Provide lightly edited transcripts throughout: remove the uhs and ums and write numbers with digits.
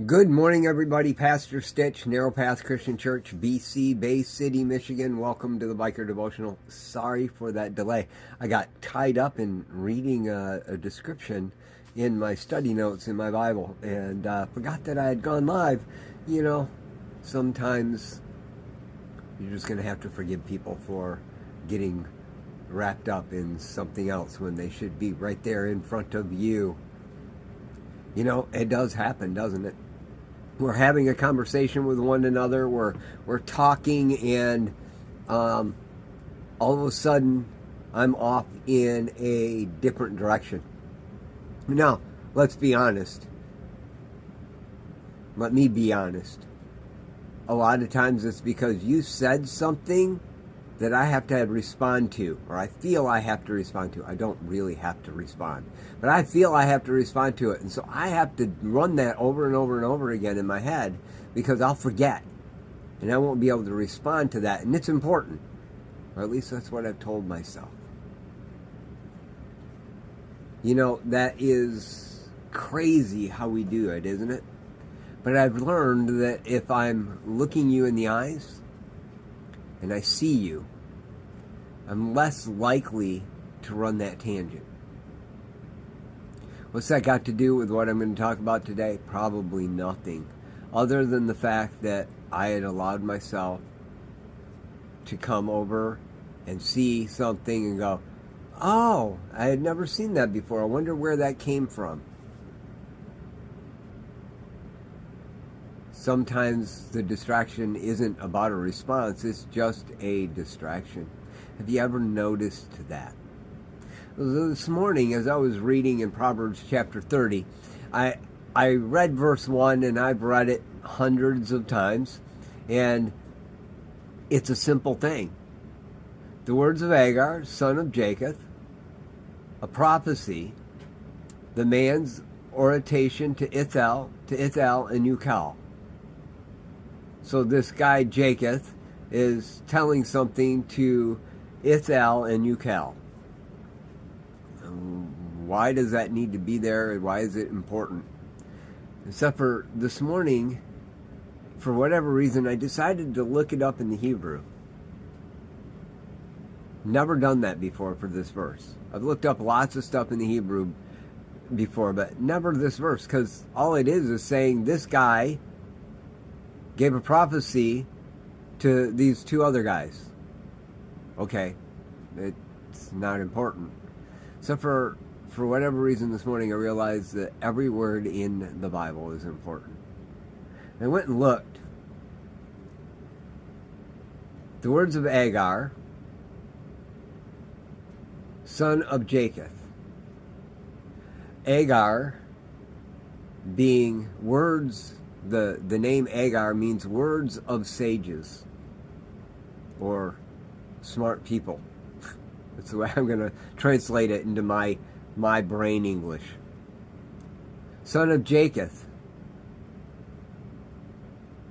Good morning, everybody. Pastor Stitch, Narrow Path Christian Church, BC, Bay City, Michigan. Welcome to the Biker Devotional. Sorry for that delay. I got tied up in reading a description in my study notes in my Bible and forgot that I had gone live. You know, sometimes you're just going to have to forgive people for getting wrapped up in something else when they should be right there in front of you. You know, it does happen, doesn't it? We're having a conversation with one another. We're talking, and all of a sudden, I'm off in a different direction. Now, let's be honest. Let me be honest. A lot of times it's because you said something that I have to respond to, or I feel I have to respond to. I don't really have to respond, but I feel I have to respond to it. And so I have to run that over and over and over again in my head because I'll forget and I won't be able to respond to that. And it's important, or at least that's what I've told myself. You know, that is crazy how we do it, isn't it? But I've learned that if I'm looking you in the eyes, and I see you, I'm less likely to run that tangent. What's that got to do with what I'm going to talk about today? Probably nothing, other than the fact that I had allowed myself to come over and see something and go, oh, I had never seen that before. I wonder where that came from. Sometimes the distraction isn't about a response, it's just a distraction. Have you ever noticed that? This morning, as I was reading in Proverbs chapter 30, I read verse 1, and I've read it hundreds of times, and it's a simple thing. The words of Agar, son of Jacob, a prophecy, the man's oration to Ithel and Ucal. So this guy, Jacob, is telling something to Ithel and Ucal. Why does that need to be there? Why is it important? Except for this morning, for whatever reason, I decided to look it up in the Hebrew. Never done that before for this verse. I've looked up lots of stuff in the Hebrew before, but never this verse, because all it is saying this guy gave a prophecy to these two other guys. Okay, it's not important. So for whatever reason this morning, I realized that every word in the Bible is important. I went and looked. The words of Agar, son of Jacob. Agar being words. The name Agar means words of sages or smart people. That's the way I'm going to translate it into my brain English. Son of Jacob.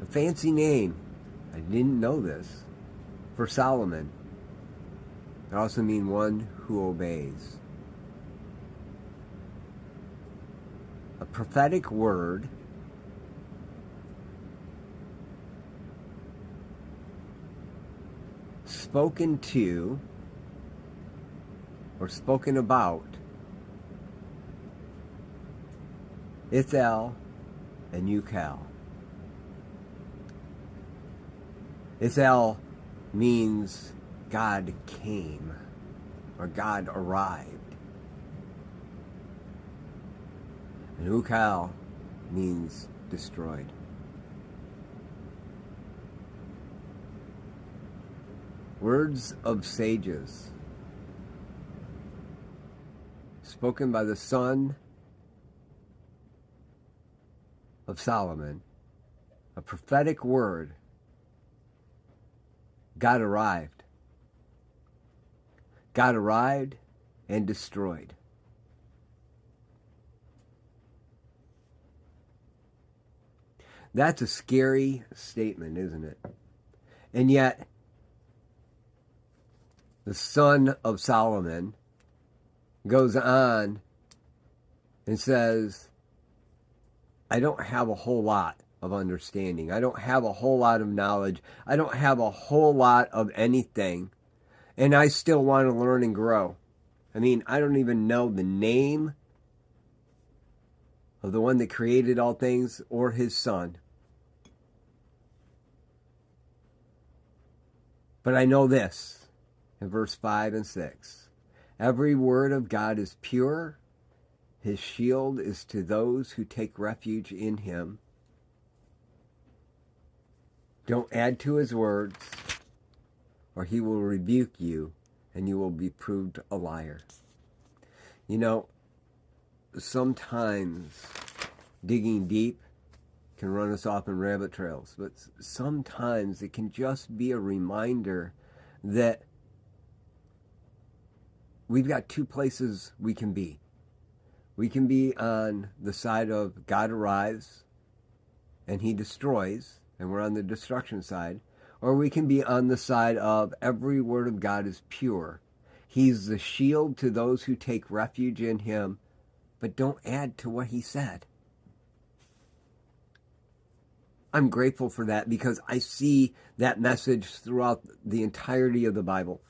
A fancy name. I didn't know this. For Solomon. It also means one who obeys. A prophetic word spoken to or spoken about Ithel and Ucal. Ithel means God came or God arrived. And Ucal means destroyed. Words of sages, spoken by the son of Solomon, a prophetic word. God arrived. God arrived and destroyed. That's a scary statement, isn't it? And yet, the son of Solomon goes on and says, I don't have a whole lot of understanding. I don't have a whole lot of knowledge. I don't have a whole lot of anything. And I still want to learn and grow. I mean, I don't even know the name of the one that created all things or his son. But I know this in verse 5 and 6. Every word of God is pure. His shield is to those who take refuge in him. Don't add to his words, or he will rebuke you, and you will be proved a liar. You know, sometimes digging deep can run us off in rabbit trails, but sometimes it can just be a reminder that we've got two places we can be. We can be on the side of God arrives and he destroys, and we're on the destruction side, or we can be on the side of every word of God is pure. He's the shield to those who take refuge in him, but don't add to what he said. I'm grateful for that because I see that message throughout the entirety of the Bible.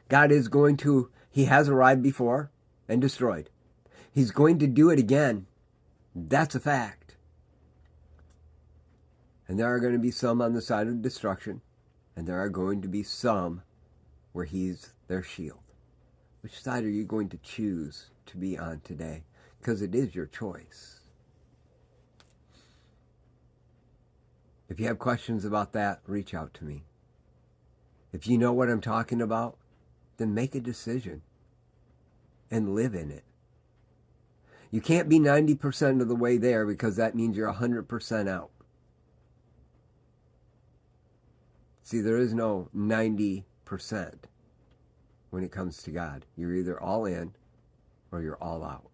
God is going to, he has arrived before and destroyed. He's going to do it again. That's a fact. And there are going to be some on the side of destruction, and there are going to be some where he's their shield. Which side are you going to choose to be on today? Because it is your choice. If you have questions about that, reach out to me. If you know what I'm talking about, then make a decision and live in it. You can't be 90% of the way there because that means you're 100% out. See, there is no 90% when it comes to God. You're either all in or you're all out.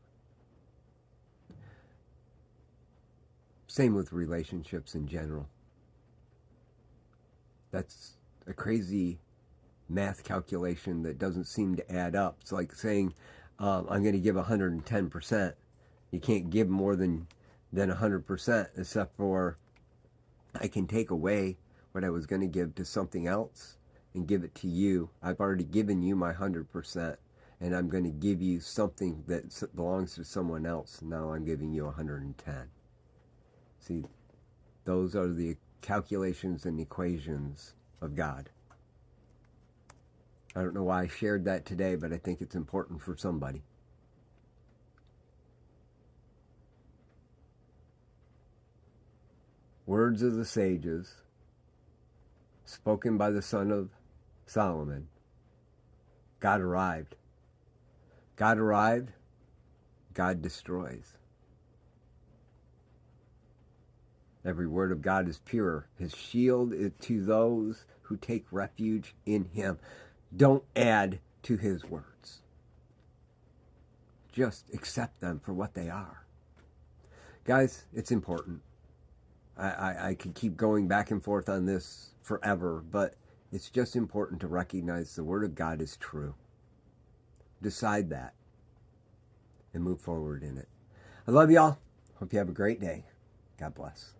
Same with relationships in general. That's a crazy math calculation that doesn't seem to add up. It's like saying, I'm going to give 110%. You can't give more than 100%, except for I can take away what I was going to give to something else and give it to you. I've already given you my 100%, and I'm going to give you something that belongs to someone else. Now I'm giving you 110. See, those are the calculations and equations of God. I don't know why I shared that today, but I think it's important for somebody. Words of the sages, spoken by the son of Solomon. God arrived. God arrived. God destroys. Every word of God is pure. His shield is to those who take refuge in him. Don't add to his words. Just accept them for what they are. Guys, it's important. I could keep going back and forth on this forever, but it's just important to recognize the Word of God is true. Decide that and move forward in it. I love y'all. Hope you have a great day. God bless.